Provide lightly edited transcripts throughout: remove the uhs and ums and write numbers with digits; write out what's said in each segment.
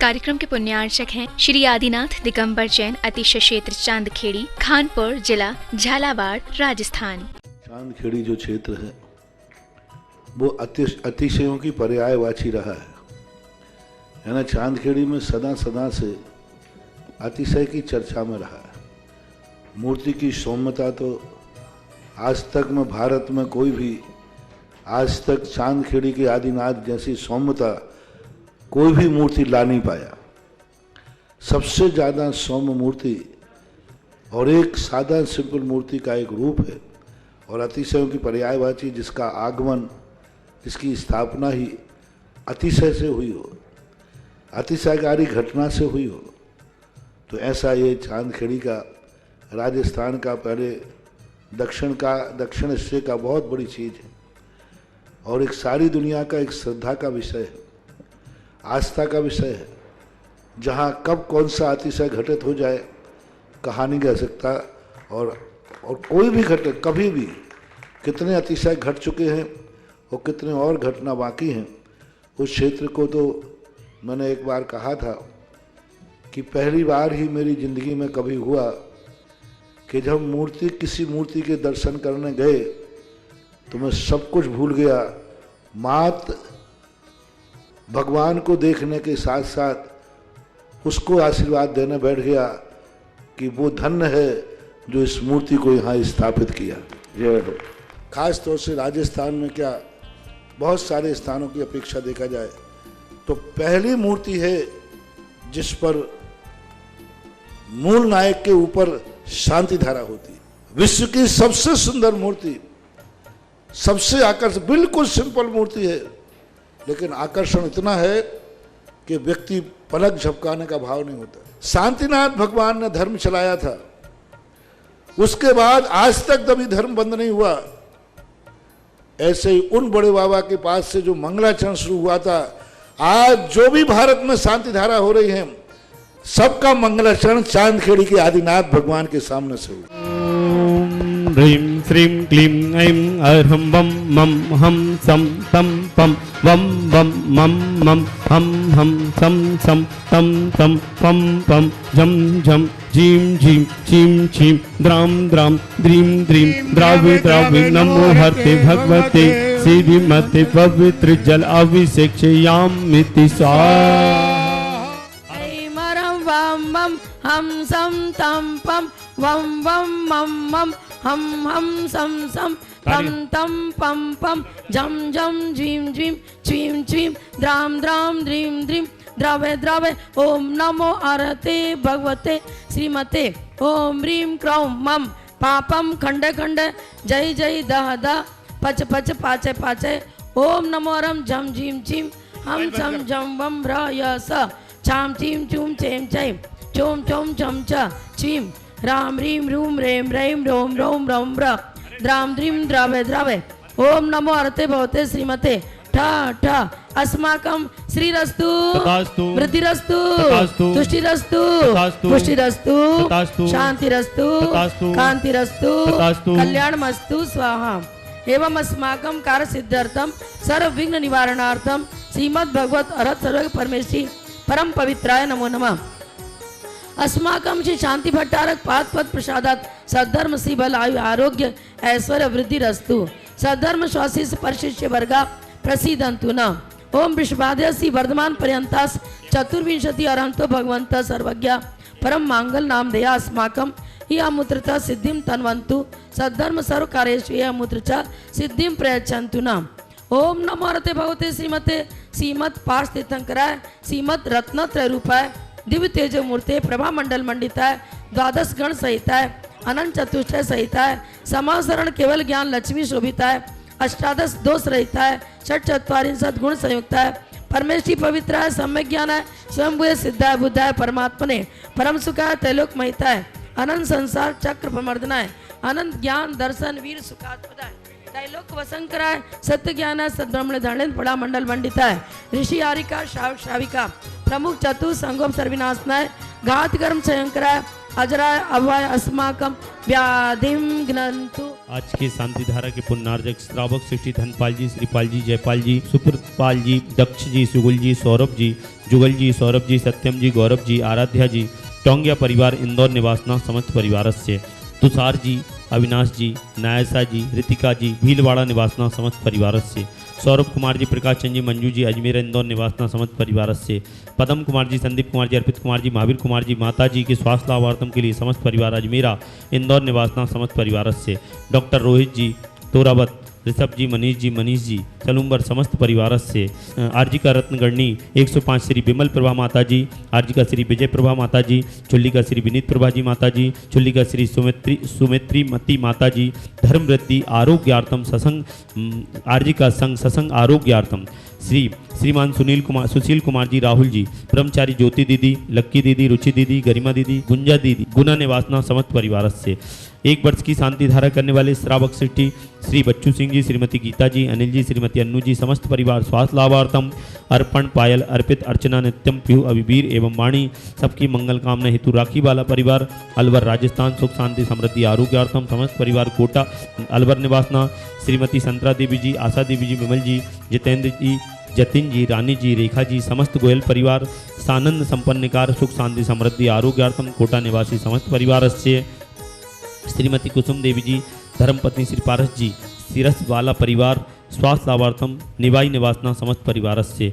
कार्यक्रम के पुण्यार्चक हैं श्री आदिनाथ दिगंबर जैन अतिशय क्षेत्र चांदखेड़ी, खानपुर जिला, झालावाड़, राजस्थान। चांदखेड़ी जो क्षेत्र है वो अतिशयों की पर्यायवाची रहा है ना। चांदखेड़ी में सदा से अतिशय की चर्चा में रहा है। मूर्ति की सौम्यता तो आज तक में भारत में कोई भी आज तक चांदखेड़ी के आदिनाथ जैसी सौम्यता कोई भी मूर्ति ला नहीं पाया। सबसे ज़्यादा सौम्य मूर्ति और एक सादा सिंपल मूर्ति का एक रूप है और अतिशयों की पर्यायवाची जिसका आगमन, जिसकी स्थापना ही अतिशय से हुई हो, अतिशयकारी घटना से हुई हो, तो ऐसा ये चांदखेड़ी का राजस्थान का पहले दक्षिण हिस्से का बहुत बड़ी चीज़ है और एक सारी दुनिया का एक श्रद्धा का विषय है, आस्था का विषय है। जहाँ कब कौन सा अतिशय घटित हो जाए कहा नहीं जा सकता और कोई भी घटे कभी भी कितने अतिशय घट चुके हैं और कितने और घटना बाकी हैं। उस क्षेत्र को तो मैंने एक बार कहा था कि पहली बार ही मेरी ज़िंदगी में कभी हुआ कि जब किसी मूर्ति के दर्शन करने गए तो मैं सब कुछ भूल गया। मात भगवान को देखने के साथ साथ उसको आशीर्वाद देने बैठ गया कि वो धन्य है जो इस मूर्ति को यहाँ स्थापित किया। खास तौर से राजस्थान में क्या बहुत सारे स्थानों की अपेक्षा देखा जाए तो पहली मूर्ति है जिस पर मूल नायक के ऊपर शांति धारा होती है। विश्व की सबसे सुंदर मूर्ति, सबसे आकर्षक, बिल्कुल सिंपल मूर्ति है लेकिन आकर्षण इतना है कि व्यक्ति पलक झपकाने का भाव नहीं होता। शांतिनाथ भगवान ने धर्म चलाया था, उसके बाद आज तक कभी धर्म बंद नहीं हुआ। ऐसे ही उन बड़े बाबा के पास से जो मंगलाचरण शुरू हुआ था, आज जो भी भारत में शांति धारा हो रही है सबका मंगलाचरण चांदखेड़ी के आदिनाथ भगवान के सामने से हुआ। ह्रीं श्रीं क्लीं ऐं अर्हं बम मम हम सम तम पम वम बम मम मम हम सम सम तम तम पम पम झम झम झीं झीं छीं छीं द्रां द्रां द्रीं द्रीं द्रावि द्रावि नमो हरते भगवते श्रीमते पवित्र जल अभिषेक्षयामिति स्वाहा। वम वम हम सम तम पम वम वम मम मम हम सम सम तम तम पम पम झम झम झीं झीं छीं छीं द्रां द्रां द्रीं द्रीं द्रवे द्रवे ओम नमो अरहते भगवते श्रीमते ओम ह्रीं क्रों मम पापम खंड खंड जय जय दह दह पच पच पाचे पाचे ओम नमो रम झम झीं झीं हम सम झम वम भ्र यस छाम चीम चूम चेम चैम चोम चोम चम च चीम राम रीम रूम रेम रैम रोम रोम रम र द्राम द्रीम द्रवे द्रवे ओम नमो अरते भवते श्रीमते ठ ठ अस्माकं श्रीरस्तु वृद्धिरस्तु तुष्टिरस्तु पुष्टिरस्तु शांतिरस्तु कांतिरस्तु कल्याणमस्तु स्वाहा। एवं अस्माकं कार्य सिद्ध्यर्थम सर्व विघ्न निवारणार्थम श्रीमद् भगवत अरहत सर्व परमेश्वरी परम पवित्राय नमो नमः। अस्माकं श्री शांति भट्टारक पाद पद प्रसादात सद्धर्म श्री बल आयु आरोग्य ऐश्वर्य वृद्धिरस्तु सद्धर्म स्वाशिष परशिष्य वर्गा प्रसीदन्तु न। ओम वृषभाद्य श्री वर्धमान पर्यंतास चतुर्विंशति अरहंतो भगवंत सर्वज्ञ परम मांगल नाम दया अस्माकं ही अमूत्रता सिद्धिं तन्वन्तु सद्धर्म सर्व कार्येषु अमूत्र च सिद्धिं प्रयच्छन्तु न। ओम नमो अरहते भगवते श्रीमते श्रीमत् पार्श तीर्थंकराय श्रीमत् रत्नत्रय रूपाय दिव्य तेजो मूर्ते प्रभा मंडल मंडिताय द्वादश गण सहिताय अनंत चतुष्टय सहिताय समासरण केवल ज्ञान लक्ष्मी शोभिताय अष्टादश दोष रहिताय षट चत्वारिंशत् गुण संयुक्ताय परमेश्वरी पवित्राय सम्यक ज्ञानाय स्वयंभूय सिद्धाय बुद्धाय परमात्मने परम सुखाय त्रैलोक महिताय अनंत संसार चक्र प्रमर्दनाय अनंत ज्ञान दर्शन वीर सुखात्मदाय त्रैलोक वसंकराय सत्य ज्ञान सद्ब्रह्मण धरणेन्द्र पड़ा मंडल मंडिताय ऋषि आरिका श्राविका प्रमुख चतुर संगम सर्विनाशनाय घात कर्म क्षयंकराय अजराय अभय अस्माकं व्याधिं घ्नन्तु। आज के शांति धारा के पुण्यार्जक श्रावक सृष्टि धनपाल जी, श्रीपाल जी, जयपाल जी, सुप्रतपाल जी, दक्ष जी, सुगुल जी, सौरभ जी, जुगल जी, सौरभ जी, सत्यम जी, गौरव जी, आराध्या जी, टोंगिया परिवार इंदौर निवासना समस्त परिवार से, तुषार जी, अविनाश जी, नायसा जी, रितिका जी, भीलवाड़ा निवासना समस्त परिवार से, सौरभ कुमार जी, प्रकाश चंद जी, मंजू जी, अजमेर इंदौर निवासना समस्त परिवार से, पदम कुमार जी, संदीप कुमार जी, अर्पित कुमार जी, महावीर कुमार जी, माता जी के स्वास्थ्य लाभार्थम के लिए समस्त परिवार अजमेरा इंदौर निवासना समस्त परिवार से, डॉक्टर रोहित जी, तोरावत, ऋषभ जी, मनीष जी चलुम्बर समस्त परिवार से, आरजिका रत्नगढ़नी 105 श्री विमल प्रभा माता जी, आरजिका श्री विजय प्रभा माता जी, चुल्लिका श्री विनीत प्रभा जी माता जी, चुल्लिका श्री सुमित्री मती माता जी, धर्म वृद्धि आरोग्यार्थम ससंग आरजिका संघ ससंग आरोग्यार्थम श्रीमान सुशील कुमार जी, राहुल जी, ब्रह्मचारी ज्योति दीदी, लक्की दीदी, रुचि दीदी, गरिमा दीदी, गुंजा दीदी, गुना निवासना समस्त परिवार से, 1 वर्ष की शांति धारा करने वाले श्रावक सृष्टि श्री बच्चू सिंह जी, श्रीमती गीता जी, अनिल जी, श्रीमती अन्नू जी, समस्त परिवार स्वास्थ्य लाभार्थम, अर्पण, पायल, अर्पित, अर्चना, नित्यम, पीहू, अभिवीर एवं वाणी सबकी मंगल कामना हेतु राखी वाला परिवार अलवर राजस्थान सुख शांति समृद्धि आरोग्यार्थम समस्त परिवार कोटा अलवर निवासना, श्रीमती संतरा देवी जी, आशा देवी जी, विमल जी, जितेंद्र जी, जतिन जी, रानी जी, रेखा जी, समस्त गोयल परिवार सानंद संपन्नकार सुख शांति समृद्धि आरोग्यार्थम कोटा निवासी समस्त परिवार से, श्रीमती कुसुम देवी जी, धर्मपत्नी श्री पारस जी, सिरस वाला परिवार स्वास्थ्य लाभार्थम निवाई निवासना समस्त परिवार से,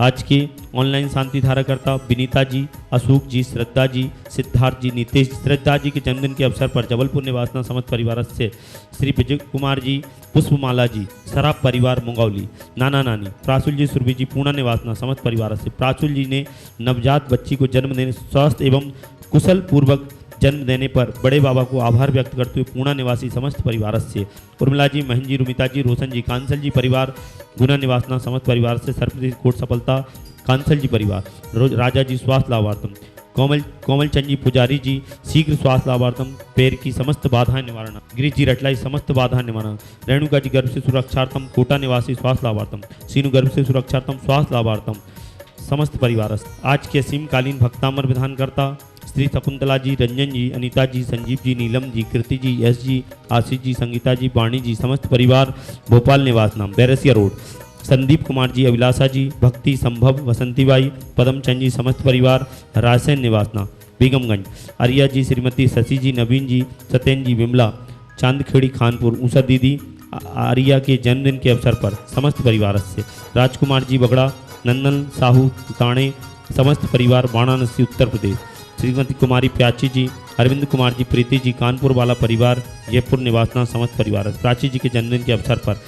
आज के ऑनलाइन शांति धाराकर्ता विनीता जी, अशोक जी, श्रद्धा जी, सिद्धार्थ जी, नितेश, श्रद्धा जी के जन्मदिन के अवसर पर जबलपुर निवासना समस्त परिवार से, श्री विजय कुमार जी, पुष्पमाला जी, सराफ परिवार मुंगौली, नाना नानी, प्राचुल जी, सुरभि जी, पूर्णा निवासना समस्त परिवार से, प्राचुल जी ने नवजात बच्ची को जन्म देने स्वस्थ एवं कुशल पूर्वक जन्म देने पर बड़े बाबा को आभार व्यक्त करते हुए पूर्णा निवासी समस्त परिवार से, उर्मिला जी, महेंद्र जी, रुमिता जी, रोशन जी, कांसल जी परिवार गुना निवासना समस्त परिवार से, सरस्वती कोट सफलता कांसल जी परिवार, राजा जी स्वास्थ्य लाभार्थम, कोमल चंद जी पुजारी जी शीघ्र स्वास्थ्य लाभार्थम, पैर की समस्त बाधाएं निवारण, गिरीश जी रटलाई समस्त बाधा निवारण, रेणुका जी गर्भ से सुरक्षार्थम कोटा निवासी स्वास्थ्य लाभार्थम, सीनू गर्भ से सुरक्षार्थम स्वास्थ्य लाभार्थम समस्त परिवार। आज के असीमकालीन भक्तामर विधानकर्ता श्री शकुंतला जी, रंजन जी, अनीता जी, संजीव जी, नीलम जी, कीर्ति जी, यश जी, आशीष जी, संगीता जी, वाणी जी, समस्त परिवार भोपाल निवास नाम बैरसिया रोड, संदीप कुमार जी, अभिलाषा जी, भक्ति, संभव, वसंतीबाई, पदमचंद जी, समस्त परिवार रायसेन निवासना बेगमगंज, आर्या जी, श्रीमती शशि जी, नवीन जी, सत्यन जी, विमला, चांदखेड़ी, खानपुर, ऊषा दीदी, आर्या के जन्मदिन के अवसर पर समस्त परिवार से, राजकुमार जी बगड़ा, नंदन साहू ताणे, समस्त परिवार वाराणसी उत्तर प्रदेश, श्रीमती कुमारी प्याची जी, अरविंद कुमार जी, प्रीति जी, कानपुर वाला परिवार जयपुर निवासना समस्त परिवार, प्राची जी के जन्मदिन के अवसर पर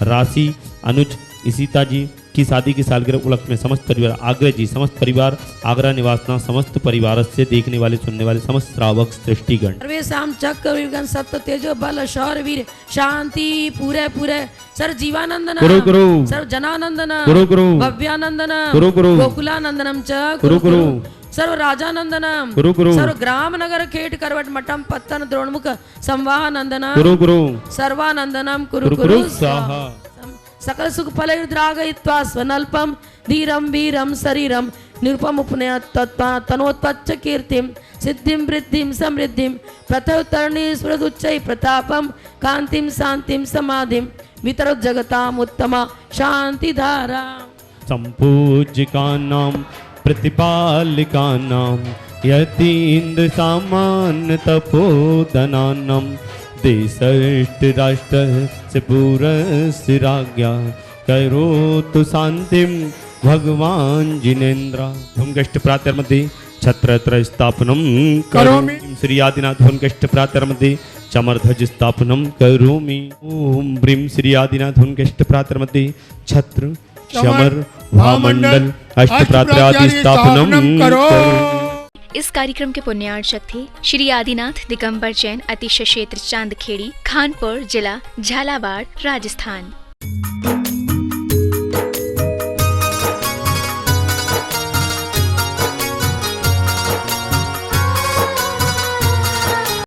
राशि, अनुज, इसिता जी की शादी की सालगिरह उपलक्ष्य में समस्त परिवार, आगरा जी, समस्त परिवार आगरा निवासना समस्त परिवार से, देखने वाले सुनने वाले समस्त श्रावक सृष्टिगण सर्वेषां चक्रविगण सत्य तेजो बल शौर्य वीर शांति पूरे पूरे सर जीवानंदन गुरु गुरु सर जनानंदन गुरु गुरु भव्यानंदन गुरु गुरु गोकुलानंदनम च गुरु गुरु सर्व राजानंदनम गुरु गुरु सर्व ग्राम नगर खेट करवट मठम पत्तन द्रोणमुख संवाहनंदनम गुरु गुरु सर्वानंदनम कुरु गुरु कुरु गुरु स्वाहा सकल सुख फलैर्द्रागयित्वा स्वनल्पम धीरम वीरम शरीरम निरुपम उपनयत तनोत्पच्च कीर्तिम सिद्धिं वृद्धिं समृद्धिं प्रथवतरणी स्मृदुच्चै प्रतापम कांतिम शांतिम समाधिम वितरत जगताम उत्तमा शांति धारा संपूज्यकानां प्रतिपालिकानां यतीन्द्र सामान्य तपोधनानां देशष्ट राष्ट्र से पूरस्य राज्ञा करोतु शांतिं भगवान जिनेन्द्र। धूमकष्ट प्रातर्मध्ये छत्रत्र स्थापनं करोमि श्री आदिनाथ धूमकष्ट प्रातर्मध्ये चमरध्वज स्थापनं करोमि। ओम ब्रीम श्री आदिनाथ धूमकष्ट प्रातर्मध्ये छत्र चमर भामंडल अष्टप्रात्रादि स्थापनं करोमि। इस कार्यक्रम के पुण्यार्चक थे श्री आदिनाथ दिगंबर जैन, अतिशय क्षेत्र चांदखेड़ी, खानपुर जिला, झालावाड़, राजस्थान।